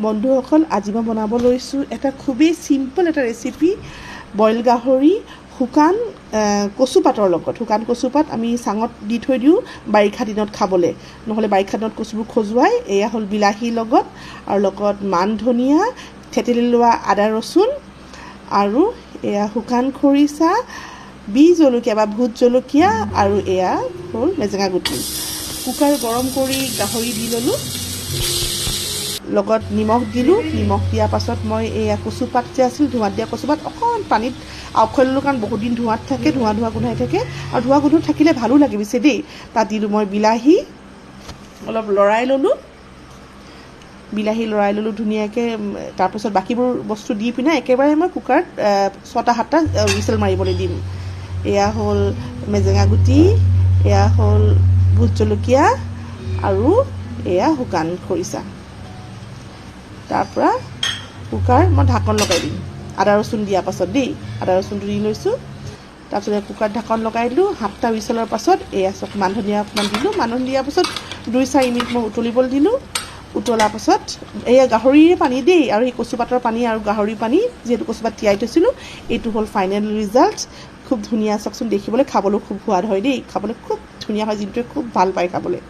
বন্ধুসকল, আজি মই বনাব লৈছোঁ এটা খুবেই চিম্পল এটা ৰেচিপি, বইল গাহৰি শুকান কচুপাতৰ লগত। শুকান কচুপাত আমি চাঙত দি থৈ দিওঁ বাৰিষা দিনত খাবলৈ, নহ'লে বাৰিষা দিনত কচুবোৰ খজুৱাই। এয়া হ'ল বিলাহীৰ লগত, আৰু লগত মান ধনিয়া, থেতেলি লোৱা আদা ৰচুন, আৰু এয়া শুকান খৰিচা, বি জলকীয়া বা ভোট জলকীয়া, আৰু এয়া হ'ল মেজেঙা গুটি। কুকাৰ গৰম কৰি গাহৰি দি ল'লোঁ, লগত নিমখ দিলোঁ। নিমখ দিয়াৰ পাছত মই এয়া কচুপাত যে আছিল, ধোঁৱাত দিয়া কচুপাত অকণ পানীত আউখাই ল'লোঁ, কাৰণ বহুত দিন ধোঁৱাত থাকে, ধোঁৱা গোন্ধাই থাকে, আৰু ধোঁৱা গোন্ধ থাকিলে ভালো লাগে পিছে দেই। তাত দিলোঁ মই বিলাহী, অলপ লৰাই ল'লোঁ ধুনীয়াকৈ। তাৰপিছত বাকীবোৰ বস্তু দি পিনে একেবাৰে মই কুকাৰত 6-7টা হুইচেল মাৰিবলৈ দিম। এয়া হ'ল মেজেঙা গুটি, এয়া হ'ল ভোট জলকীয়া, আৰু এয়া শুকান খৰিচা। তাৰপৰা কুকাৰ মই ঢাকন লগাই দিম, আদা ৰচুন দিয়াৰ পাছত দেই। আদা ৰচুনটো দি লৈছোঁ। তাৰপিছত কুকাৰত ঢাকন লগাই দিলোঁ। 7টা হুইচেলৰ পাছত এয়া চব মান ধনিয়া অকণমান দিলোঁ। মান ধনিয়া দিয়াৰ পাছত 2-4 মিনিট মই উতলিবলৈ দিলোঁ। উতলাৰ পাছত এয়া গাহৰিৰে পানী দেই, আৰু এই কচুপাতৰ পানী আৰু গাহৰিৰ পানী, যিহেতু কচুপাত তিয়াই থৈছিলোঁ। এইটো হ'ল ফাইনেল ৰিজাল্ট। খুব ধুনীয়া, চাওকচোন দেখিবলৈ, খাবলৈও খুব সোৱাদ হয় দেই। খাবলৈ খুব ধুনীয়া হয়, যিটোৱে খুব ভাল পায় খাবলৈ।